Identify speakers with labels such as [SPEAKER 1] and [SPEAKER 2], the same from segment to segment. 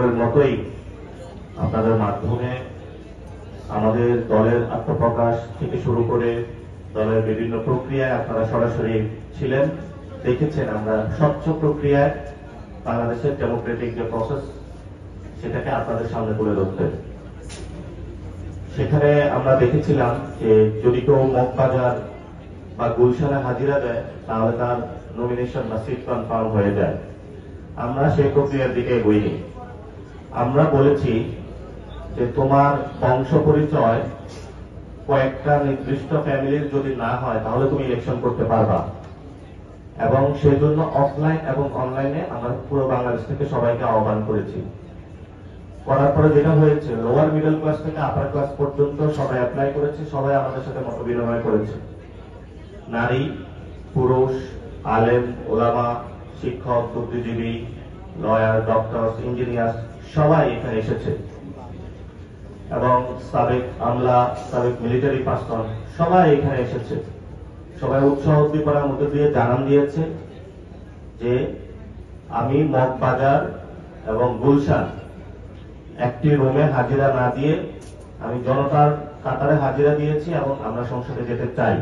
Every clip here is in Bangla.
[SPEAKER 1] বরাবরের মতোই আপনাদের মাধ্যমে আমাদের দলের আত্মপ্রকাশ থেকে শুরু করে দলের বিভিন্ন প্রক্রিয়ায় আপনারা সরাসরি ছিলেন, দেখেছেন আমরা স্বচ্ছ প্রক্রিয়ায় বাংলাদেশের ডেমোক্রেটিক যে প্রসেস সেটাকে আপনাদের সামনে তুলে ধরতে। সেখানে আমরা দেখেছিলাম যে যদি কেউ মগবাজার বা গুলশানে হাজিরা দেয় তাহলে তার নমিনেশন বা সিট কনফার্ম হয়ে যায়। আমরা সেই প্রক্রিয়ার দিকে এগোইনি। আমরা বলেছি যে তোমার বংশ পরিচয় কয়েকটা নির্দিষ্ট ফ্যামিলির যদি না হয় তাহলে তুমি ইলেকশন করতে পারবা, এবং সেই জন্য অফলাইন এবং অনলাইনে আমরা পুরো বাংলাদেশ থেকে সবাইকে আহ্বান করেছি। করার পরে যেটা হয়েছে, লোয়ার মিডল ক্লাস থেকে আপার ক্লাস পর্যন্ত সবাই অ্যাপ্লাই করেছে, সবাই আমাদের সাথে মত বিনিময় করেছে। নারী, পুরুষ, আলেম, ওলামা, শিক্ষক, বুদ্ধিজীবী, লয়ার, ডক্টর, ইঞ্জিনিয়ার সবাই এখানে এসেছে, এবং সাবেক আমলা, সাবেক মিলিটারি পার্সন সবাই এখানে এসেছে। সবাই উৎসাহ উদ্দীপনার মধ্যে দিয়ে জানান দিয়েছে যে আমি মগবাজার এবং গুলশান একটি রুমে হাজিরা না দিয়ে আমি জনতার কাতারে হাজিরা দিয়েছি এবং আমরা সংসদে যেতে চাই।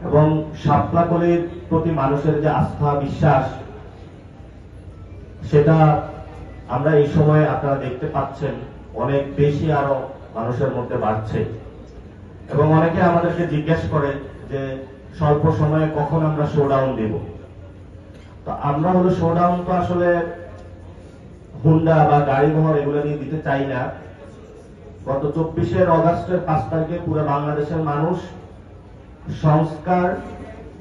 [SPEAKER 1] এবং শাপলাকলির প্রতি মানুষের যে আস্থা, বিশ্বাস, সেটা আমরা এই সময়ে আপনারা দেখতে পাচ্ছেন অনেক বেশি আরো মানুষের মধ্যে বাড়ছে। এবং অনেকে আমাদেরকে জিজ্ঞেস করে যে স্বল্প সময়ে কখন আমরা শোডাউন দিব। তো আমরা হলো শোডাউন তো আসলে হুন্ডা বা গাড়ি বহর এগুলো নিয়ে দিতে চাই না। গত 24 অগাস্টের 5 তারিখে পুরো বাংলাদেশের মানুষ সংস্কার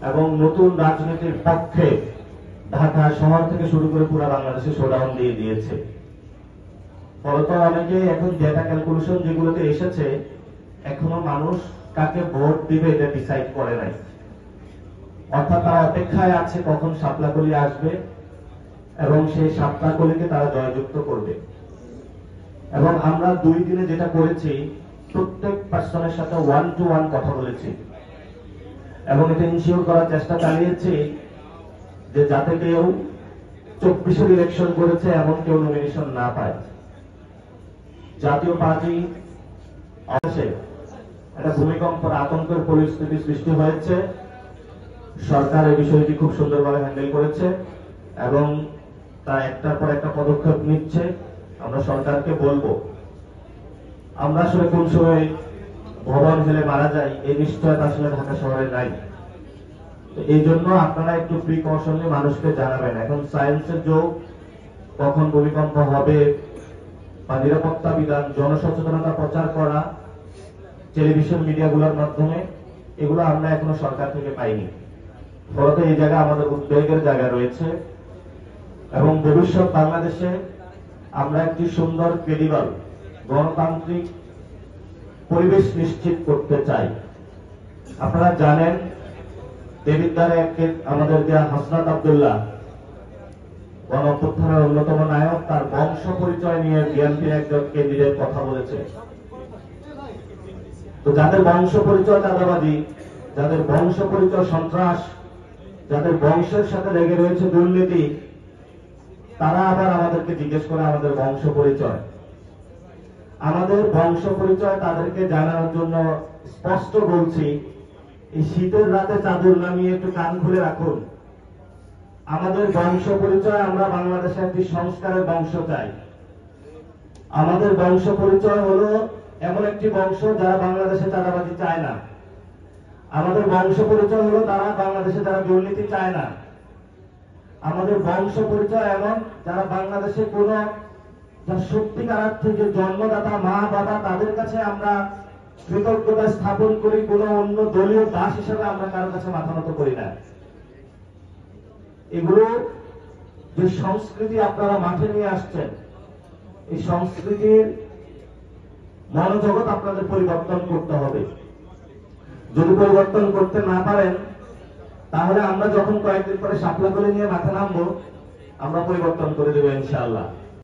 [SPEAKER 1] এবং নতুন রাজনীতির পক্ষে ঢাকা শহর থেকে শুরু করে পুরো বাংলাদেশে শোডাউন দিয়ে দিয়েছে। ফলত অনেকে এখন ডেটা ক্যালকুলেশন যেগুলোতে এসেছে, এখনো মানুষ কাকে ভোট দিবে এটা ডিসাইড করে নাই। অর্থাৎ তারা অপেক্ষায় আছে কখন শাপলাকলি আসবে এবং সেই শাপলাকলিকে তারা জয়যুক্ত করবে। এবং আমরা 2 দিনে যেটা করেছি, প্রত্যেক পার্সনের সাথে 1-to-1 কথা বলেছি এবং এটা ইনশিওর করার চেষ্টা চালিয়েছি যে যাতে কেউ 24 ইলেকশন করেছে এমন কেউ নমিনেশন না পায়। জাতীয় পার্টি অবশ্যই একটা ভূমিকম্পের আতঙ্কের পরিস্থিতি সৃষ্টি হয়েছে। সরকার এই বিষয়টি খুব সুন্দরভাবে হ্যান্ডেল করেছে এবং তা একটার পর একটা পদক্ষেপ নিচ্ছে। আমরা সরকারকে বলবো, আমরা আসলে কোন সময় ভবন হেলে মারা যাই এই নিশ্চয়তা আসলে ঢাকা শহরে নাই। এই জন্য আপনারা একটু প্রিকশনলি মানুষকে জানাবেন। এখন সায়েন্সের যুগ, কখন ভূমিকম্প হবে বা নিরাপত্তা বিধান, জনসচেতনতা প্রচার করা টেলিভিশন মিডিয়াগুলোর মাধ্যমে, এগুলো আমরা এখনো সরকার থেকে পাইনি। ফলত এই জায়গা আমাদের উদ্বেগের জায়গা রয়েছে এবং ভবিষ্যৎ বাংলাদেশে আমরা একটি সুন্দর, ক্রেডিবল, গণতান্ত্রিক পরিবেশ নিশ্চিত করতে চাই। আপনারা জানেন দেবিদ্বারে আমাদের যে হাসনাত আব্দুল্লাহ গণ অভ্যুত্থানের অন্যতম নায়ক, তার বংশ পরিচয় নিয়ে বিএনপির একজন ক্যান্ডিডেট কথা বলেছে। তো যাদের বংশ পরিচয় চাঁদাবাদী, যাদের বংশ পরিচয় সন্ত্রাস, যাদের বংশের সাথে লেগে রয়েছে দুর্নীতি, তারা আবার আমাদেরকে জিজ্ঞেস করে আমাদের বংশ পরিচয়। আমাদের বংশ পরিচয় তাদেরকে জানানোর জন্য স্পষ্ট বলছি, এই শীতের রাতে চাদর নামিয়ে একটু কান খুলে রাখুন। আমাদের বংশ পরিচয়, আমরা বাংলাদেশে একটি সংস্কারের বংশ চাই। আমাদের বংশ পরিচয় হলো এমন একটি বংশ যারা বাংলাদেশে চাঁদাবাজি চায় না। আমাদের বংশ পরিচয় হলো তারা বাংলাদেশে যারা দুর্নীতি চায় না। আমাদের বংশ পরিচয় এমন যারা বাংলাদেশে কোন সত্যিকার অর্থে যে জন্মদাতা মা বাবা, তাদের কাছে আমরা কৃতজ্ঞতা স্থাপন করি, কোন অন্য দলীয় দাস হিসেবে আমরা কারোর কাছে মাথা নত করি না। এগুলো যে সংস্কৃতি আপনারা মাঠে নিয়ে আসছেন, এই সংস্কৃতির মনোজগৎ আপনাদের পরিবর্তন করতে হবে। যদি পরিবর্তন করতে না পারেন তাহলে আমরা যখন কয়েকদিন পরে শাপলাকলি নিয়ে মাঠে নামবো, আমরা পরিবর্তন করে দেবো ইনশাআল্লাহ।